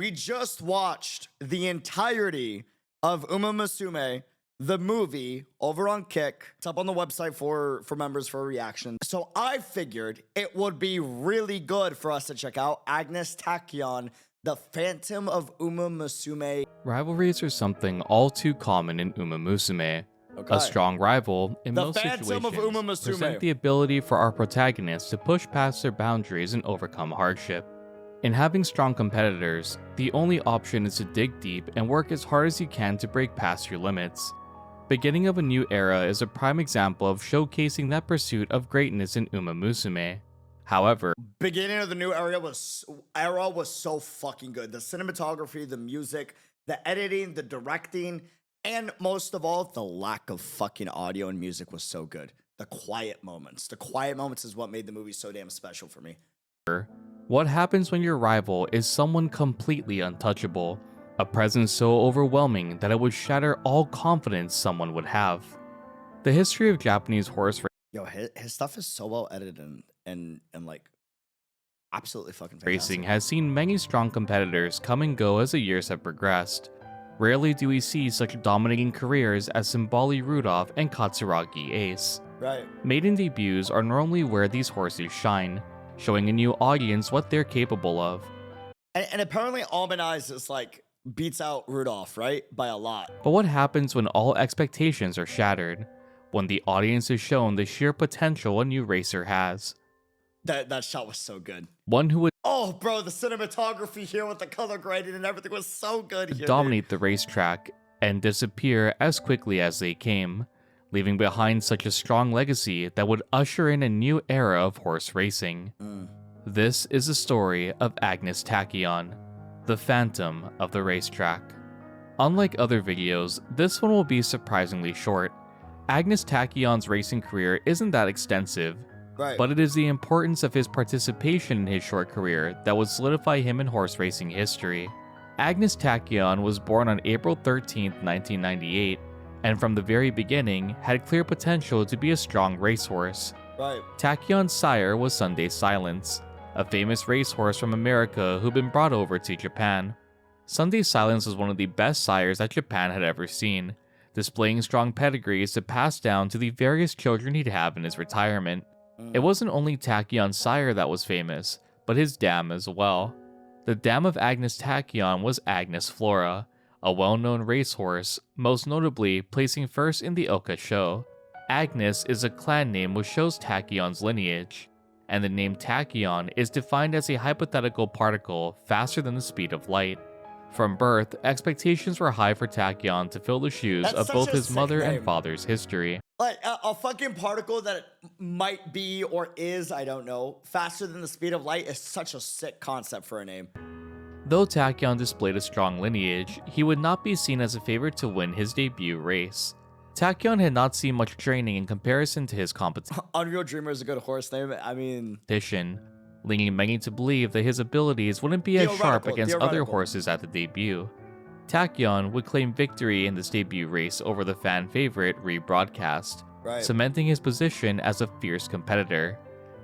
We just watched the entirety of Umamusume, the movie, over on Kick. It's up on the website for members for a reaction. So I figured it would be really good for us to check out Agnes Tachyon, The Phantom of Umamusume. Rivalries are something all too common in Umamusume. Okay. A strong rival, in The most Phantom of situations, Umamusume. present the ability for our protagonists to push past their boundaries and overcome hardship. In having strong competitors, the only option is to dig deep and work as hard as you can to break past your limits. Beginning of a New Era is a prime example of showcasing that pursuit of greatness in Umamusume. However, Beginning of the new era was so fucking good. The cinematography, the music, the editing, the directing, and most of all, the lack of fucking audio and music was so good. The quiet moments. The quiet moments is what made the movie so damn special for me. what happens when your rival is someone completely untouchable? A presence so overwhelming that it would shatter all confidence someone would have. The history of Japanese horse Yo, his stuff is so well edited and like absolutely fucking fantastic. racing has seen many strong competitors come and go as the years have progressed. Rarely do we see such dominating careers as Simbali Rudolph and Katsuragi Ace. Right. Maiden debuts are normally where these horses shine, showing a new audience what they're capable of. And apparently Almanize is like beats out Rudolph, right? By a lot. But what happens when all expectations are shattered? When the audience is shown the sheer potential a new racer has. That shot was so good. One who would Oh, bro, the cinematography here with the color grading and everything was so good here. dominate the racetrack and disappear as quickly as they came, leaving behind such a strong legacy that would usher in a new era of horse racing. This is the story of Agnes Tachyon, the Phantom of the Racetrack. Unlike other videos, this one will be surprisingly short. Agnes Tachyon's racing career isn't that extensive, Right. but it is the importance of his participation in his short career that would solidify him in horse racing history. Agnes Tachyon was born on April 13, 1998, and from the very beginning had clear potential to be a strong racehorse. Right. Tachyon's sire was Sunday Silence, a famous racehorse from America who'd been brought over to Japan. Sunday Silence was one of the best sires that Japan had ever seen, displaying strong pedigrees to pass down to the various children he'd have in his retirement. It wasn't only Tachyon's sire that was famous, but his dam as well. The dam of Agnes Tachyon was Agnes Flora, a well-known racehorse, most notably placing first in the Oka show. Agnes is a clan name which shows Tachyon's lineage, and the name Tachyon is defined as a hypothetical particle faster than the speed of light. From birth, expectations were high for Tachyon to fill the shoes That's of such both a his sick mother name. and father's history. Like a fucking particle that might be or is, I don't know, faster than the speed of light is such a sick concept for a name. Though Tachyon displayed a strong lineage, he would not be seen as a favorite to win his debut race. Tachyon had not seen much training in comparison to his Unreal Dreamer is a good horse name. I mean, competition, leading many to believe that his abilities wouldn't be as sharp Theoretical, against other theoretical. horses at the debut. Tachyon would claim victory in this debut race over the fan favorite rebroadcast, right. cementing his position as a fierce competitor.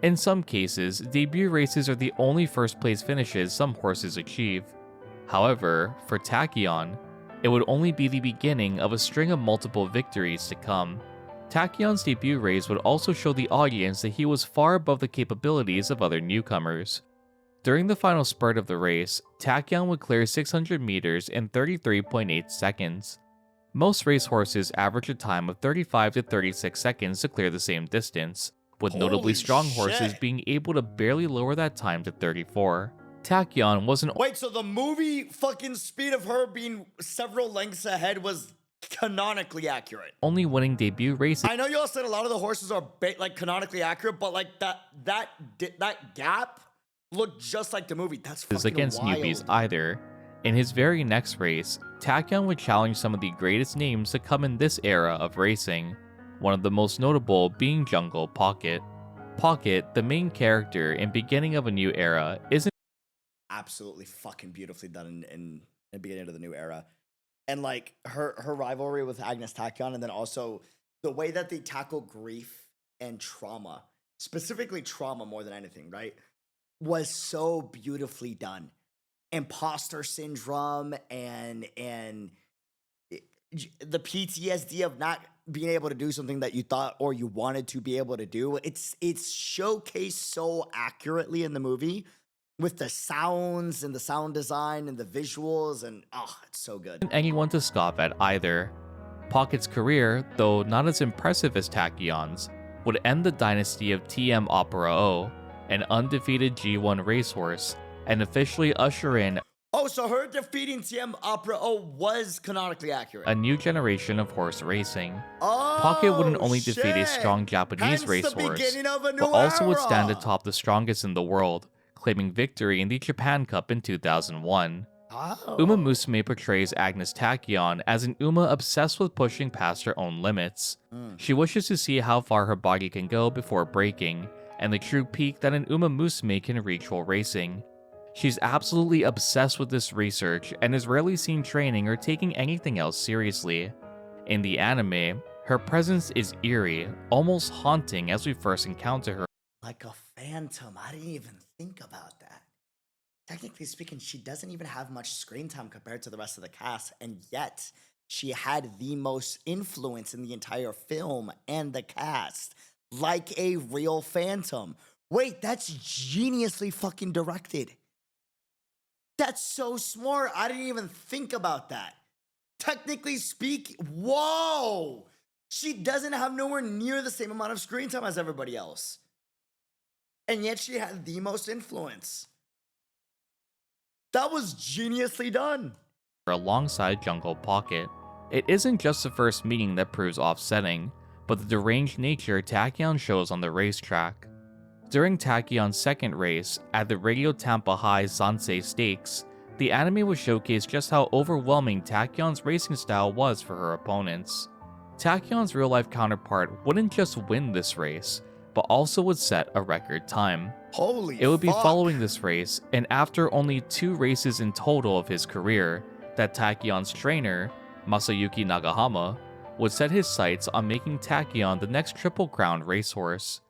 In some cases, debut races are the only first place finishes some horses achieve. However, for Tachyon, it would only be the beginning of a string of multiple victories to come. Tachyon's debut race would also show the audience that he was far above the capabilities of other newcomers. During the final spurt of the race, Tachyon would clear 600 meters in 33.8 seconds. Most racehorses average a time of 35 to 36 seconds to clear the same distance, with notably Holy strong horses shit. being able to barely lower that time to 34. Tachyon wasn't Wait, so the movie fucking speed of her being several lengths ahead was canonically accurate. only winning debut races I know y'all said a lot of the horses are like canonically accurate, but like that gap looked just like the movie. That's fucking against wild. newbies either. In his very next race, Tachyon would challenge some of the greatest names to come in this era of racing, one of the most notable being Jungle Pocket. Pocket, the main character in Beginning of a New Era, isn't Absolutely fucking beautifully done in the beginning of the new era. And like her rivalry with Agnes Tachyon, and then also the way that they tackle grief and trauma, specifically trauma more than anything, right? Was so beautifully done. imposter syndrome and the PTSD of not being able to do something that you thought or you wanted to be able to do. It's showcased so accurately in the movie with the sounds and the sound design and the visuals, and it's so good. Anyone to scoff at either. Pocket's career, though not as impressive as Tachyon's, would end the dynasty of TM Opera O, an undefeated G1 racehorse, and officially usher in Oh, so her defeating TM Opera O was canonically accurate. a new generation of horse racing. Oh, Pocket wouldn't only shit. defeat a strong Japanese Hence the racehorse, beginning of a new but also would stand era. atop the strongest in the world, claiming victory in the Japan Cup in 2001. Oh. Umamusume portrays Agnes Tachyon as an Uma obsessed with pushing past her own limits. She wishes to see how far her body can go before breaking, and the true peak that an Umamusume can reach while racing. She's absolutely obsessed with this research and is rarely seen training or taking anything else seriously. In the anime, her presence is eerie, almost haunting as we first encounter her. Like a phantom. I didn't even think about that. Technically speaking, she doesn't even have much screen time compared to the rest of the cast, and yet she had the most influence in the entire film and the cast, like a real phantom. Wait, that's geniusly fucking directed. That's so smart. I didn't even think about that. Technically speaking, whoa! She doesn't have nowhere near the same amount of screen time as everybody else. And yet she had the most influence. That was geniusly done. Alongside Jungle Pocket. It isn't just the first meeting that proves offsetting, but the deranged nature Tachyon shows on the racetrack. During Tachyon's second race, at the Radio Tampa High Sansei Stakes, the anime would showcase just how overwhelming Tachyon's racing style was for her opponents. Tachyon's real-life counterpart wouldn't just win this race, but also would set a record time. Holy It would be fuck. following this race, and after only 2 races in total of his career, that Tachyon's trainer, Masayuki Nagahama, would set his sights on making Tachyon the next Triple Crown racehorse.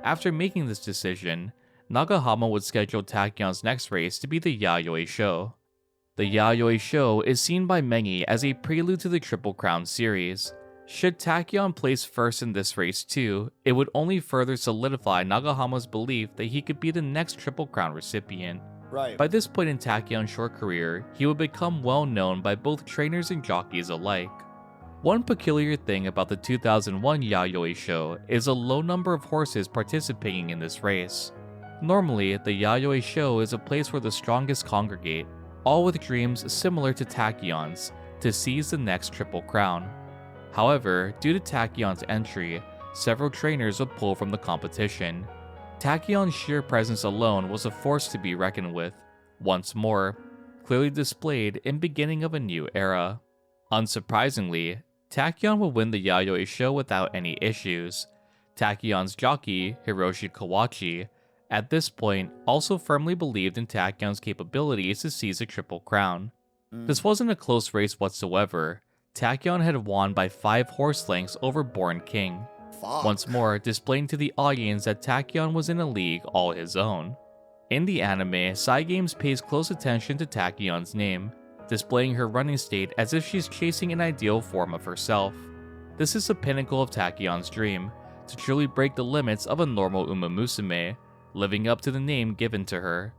After making this decision, Nagahama would schedule Tachyon's next race to be the Yayoi Show. The Yayoi Show is seen by many as a prelude to the Triple Crown series. Should Tachyon place first in this race too, it would only further solidify Nagahama's belief that he could be the next Triple Crown recipient. Right. By this point in Tachyon's short career, he would become well known by both trainers and jockeys alike. One peculiar thing about the 2001 Yayoi Show is a low number of horses participating in this race. Normally, the Yayoi Show is a place where the strongest congregate, all with dreams similar to Tachyon's, to seize the next Triple Crown. However, due to Tachyon's entry, several trainers would pull from the competition. Tachyon's sheer presence alone was a force to be reckoned with, once more, clearly displayed in beginning of a new era. Unsurprisingly, Tachyon would win the Yayoi Show without any issues. Tachyon's jockey, Hiroshi Kawachi, at this point also firmly believed in Tachyon's capabilities to seize a Triple Crown. This wasn't a close race whatsoever. Tachyon had won by 5 horse lengths over Born King, Fuck. once more displaying to the audience that Tachyon was in a league all his own. In the anime, Cygames pays close attention to Tachyon's name, displaying her running state as if she's chasing an ideal form of herself. This is the pinnacle of Tachyon's dream, to truly break the limits of a normal Umamusume, living up to the name given to her.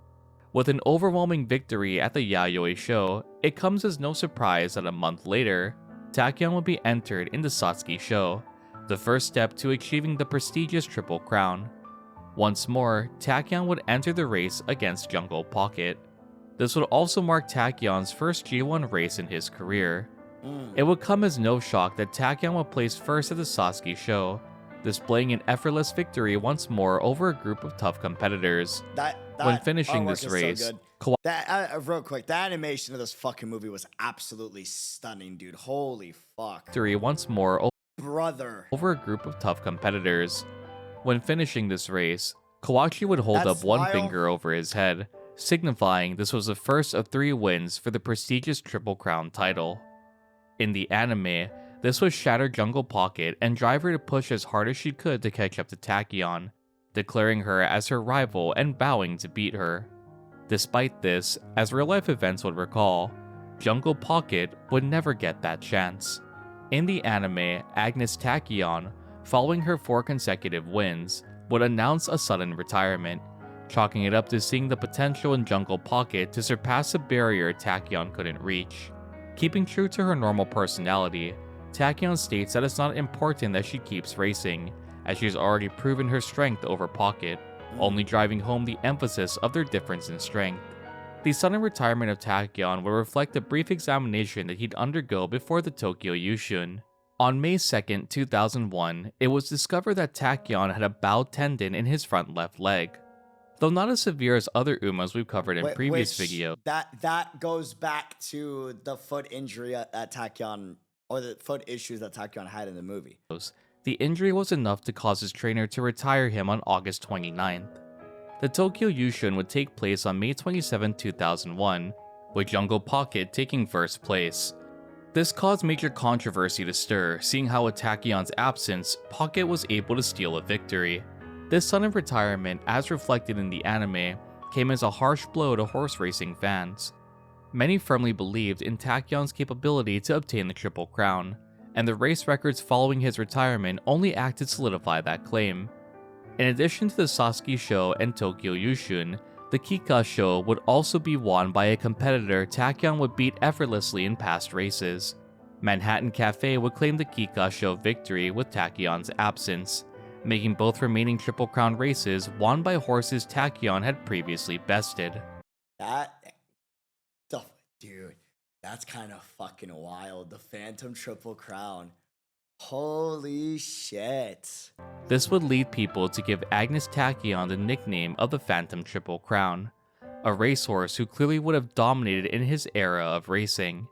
With an overwhelming victory at the Yayoi Show, it comes as no surprise that a month later, Tachyon would be entered in the Satsuki Show, the first step to achieving the prestigious Triple Crown. Once more, Tachyon would enter the race against Jungle Pocket. This would also mark Tachyon's first G1 race in his career. It would come as no shock that Tachyon would place first at the Satsuki Show, displaying an effortless victory once more over a group of tough competitors. When finishing artwork this is race, so good. Real quick, the animation of this fucking movie was absolutely stunning, dude. Holy fuck. victory once more Brother. over a group of tough competitors. When finishing this race, Kawachi would hold That up one smile. finger over his head, signifying this was the first of 3 wins for the prestigious Triple Crown title. In the anime, this would shatter Jungle Pocket and drive her to push as hard as she could to catch up to Tachyon, declaring her as her rival and vowing to beat her. Despite this, as real-life events would recall, Jungle Pocket would never get that chance. In the anime, Agnes Tachyon, following her 4 consecutive wins, would announce a sudden retirement, chalking it up to seeing the potential in Jungle Pocket to surpass a barrier Tachyon couldn't reach. Keeping true to her normal personality, Tachyon states that it's not important that she keeps racing, as she has already proven her strength over Pocket, only driving home the emphasis of their difference in strength. The sudden retirement of Tachyon will reflect a brief examination that he'd undergo before the Tokyo Yushun. On May 2, 2001, it was discovered that Tachyon had a bowed tendon in his front left leg. Though not as severe as other Umas we've covered in previous videos. That goes back to the foot injury at Tachyon, or the foot issues that Tachyon had in the movie. The injury was enough to cause his trainer to retire him on August 29th. The Tokyo Yushun would take place on May 27, 2001, with Jungle Pocket taking first place. This caused major controversy to stir, seeing how with Tachyon's absence, Pocket was able to steal a victory. This sudden retirement, as reflected in the anime, came as a harsh blow to horse racing fans. Many firmly believed in Tachyon's capability to obtain the Triple Crown, and the race records following his retirement only acted to solidify that claim. In addition to the Sasuke Show and Tokyo Yushun, the Kika Show would also be won by a competitor Tachyon would beat effortlessly in past races. Manhattan Cafe would claim the Kika Show victory with Tachyon's absence, making both remaining Triple Crown races won by horses Tachyon had previously bested. Dude, that's kind of fucking wild. The Phantom Triple Crown. Holy shit. This would lead people to give Agnes Tachyon the nickname of the Phantom Triple Crown, a racehorse who clearly would have dominated in his era of racing.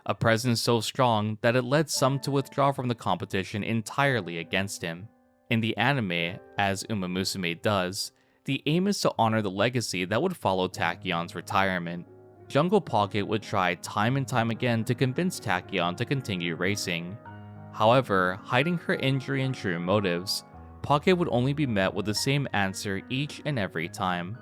A presence so strong that it led some to withdraw from the competition entirely against him. In the anime, as Umamusume does, the aim is to honor the legacy that would follow Tachyon's retirement. Jungle Pocket would try time and time again to convince Tachyon to continue racing. However, hiding her injury and true motives, Pocket would only be met with the same answer each and every time.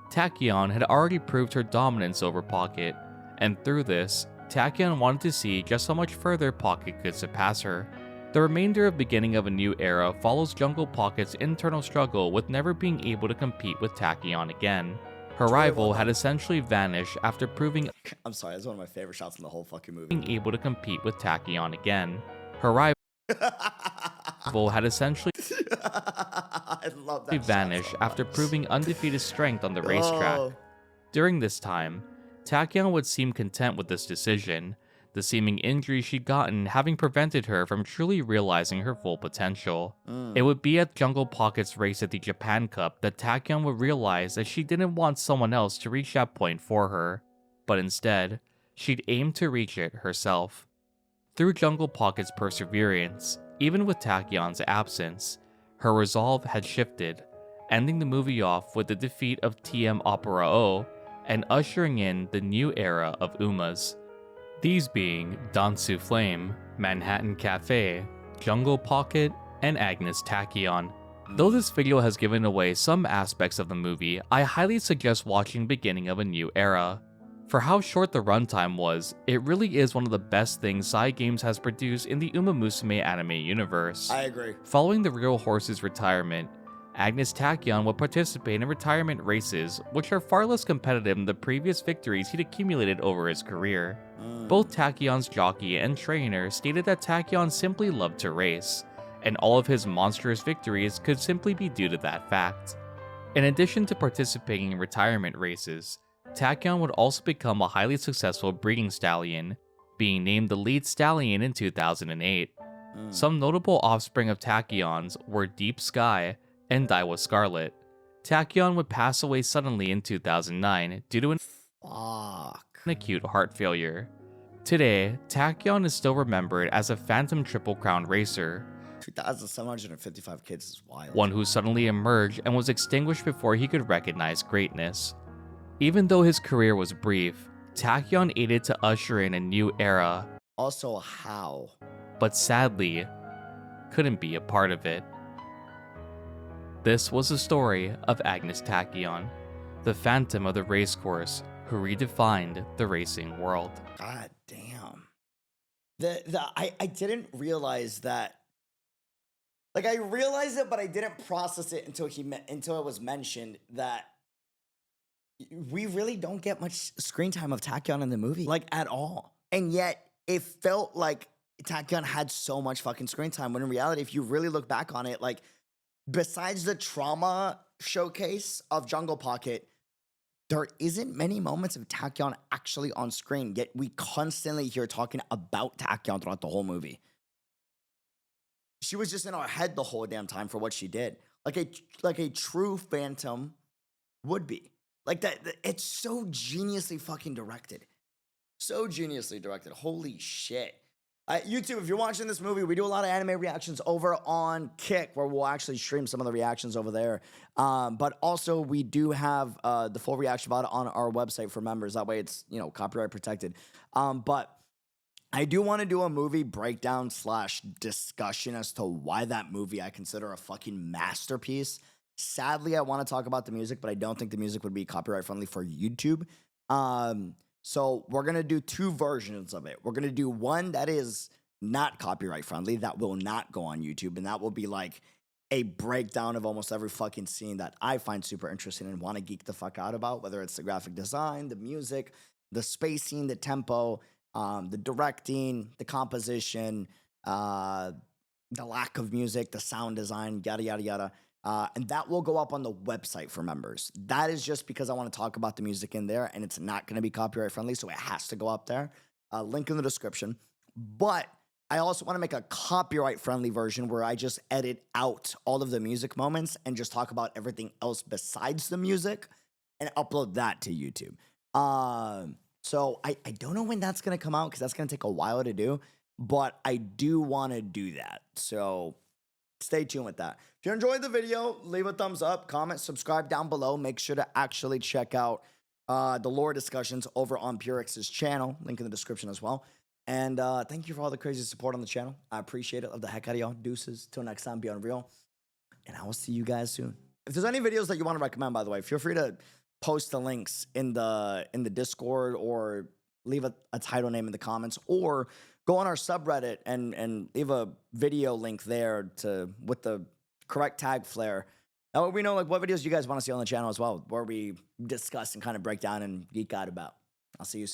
Tachyon had already proved her dominance over Pocket, and through this, Tachyon wanted to see just how much further Pocket could surpass her. The remainder of Beginning of a New Era follows Jungle Pocket's internal struggle with never being able to compete with Tachyon again. Her rival had essentially vanished after proving I'm sorry, that's one of my favorite shots in the whole fucking movie. being able to compete with Tachyon again. Her rival had essentially I love that vanished shot so after much. proving undefeated strength on the racetrack. Oh. During this time, Tachyon would seem content with this decision, the seeming injury she'd gotten having prevented her from truly realizing her full potential. It would be at Jungle Pocket's race at the Japan Cup that Tachyon would realize that she didn't want someone else to reach that point for her, but instead, she'd aim to reach it herself. Through Jungle Pocket's perseverance, even with Tachyon's absence, her resolve had shifted, ending the movie off with the defeat of TM Opera O and ushering in the new era of Umas. These being Dansu Flame, Manhattan Cafe, Jungle Pocket, and Agnes Tachyon. Though this video has given away some aspects of the movie, I highly suggest watching Beginning of a New Era. For how short the runtime was, it really is one of the best things Cygames has produced in the Umamusume anime universe. I agree. Following the real horse's retirement, Agnes Tachyon will participate in retirement races, which are far less competitive than the previous victories he'd accumulated over his career. Both Tachyon's jockey and trainer stated that Tachyon simply loved to race, and all of his monstrous victories could simply be due to that fact. In addition to participating in retirement races, Tachyon would also become a highly successful breeding stallion, being named the lead stallion in 2008. Some notable offspring of Tachyon's were Deep Sky and Daiwa Scarlet. Tachyon would pass away suddenly in 2009 due to an acute heart failure. Today, Tachyon is still remembered as a Phantom Triple Crown racer, 2,755 kids is wild. one who suddenly emerged and was extinguished before he could recognize greatness. Even though his career was brief, Tachyon aided to usher in a new era, Also, how? but sadly, couldn't be a part of it. This was the story of Agnes Tachyon. the phantom of the racecourse who redefined the racing world. God damn. I didn't realize that. Like, I realized it, but I didn't process it until until it was mentioned that we really don't get much screen time of Tachyon in the movie, like, at all. And yet it felt like Tachyon had so much fucking screen time, when in reality, if you really look back on it, like, besides the trauma showcase of Jungle Pocket, there isn't many moments of Tachyon actually on screen, yet we constantly hear talking about Tachyon throughout the whole movie. She was just in our head the whole damn time for what she did. Like a true phantom would be. Like that, it's so geniusly fucking directed. So geniusly directed. Holy shit. YouTube, if you're watching this movie, we do a lot of anime reactions over on Kick, where we'll actually stream some of the reactions over there. But also, we do have the full reaction about it on our website for members. That way, it's, you know, copyright protected. But I do want to do a movie breakdown / discussion as to why that movie I consider a fucking masterpiece. Sadly, I want to talk about the music, but I don't think the music would be copyright friendly for YouTube. So we're going to do two versions of it. We're going to do one that is not copyright friendly, that will not go on YouTube, and that will be like a breakdown of almost every fucking scene that I find super interesting and want to geek the fuck out about, whether it's the graphic design, the music, the spacing, the tempo, the directing, the composition, the lack of music, the sound design, yada, yada, yada. And that will go up on the website for members. That is just because I want to talk about the music in there, and it's not going to be copyright friendly, so it has to go up there. Link in the description. But I also want to make a copyright friendly version where I just edit out all of the music moments and just talk about everything else besides the music and upload that to YouTube. So I don't know when that's going to come out, because that's going to take a while to do, but I do want to do that. So stay tuned with that. If you enjoyed the video, leave a thumbs up, comment, subscribe down below. Make sure to actually check out the lore discussions over on Purix's channel. Link in the description as well. And thank you for all the crazy support on the channel. I appreciate it. Love the heck out of y'all. Deuces. Till next time, be unreal. And I will see you guys soon. If there's any videos that you want to recommend, by the way, feel free to post the links in the Discord, or leave a title name in the comments, or go on our subreddit and leave a video link there with the correct tag flare. That way we know like what videos you guys want to see on the channel as well, where we discuss and kind of break down and geek out about. I'll see you soon.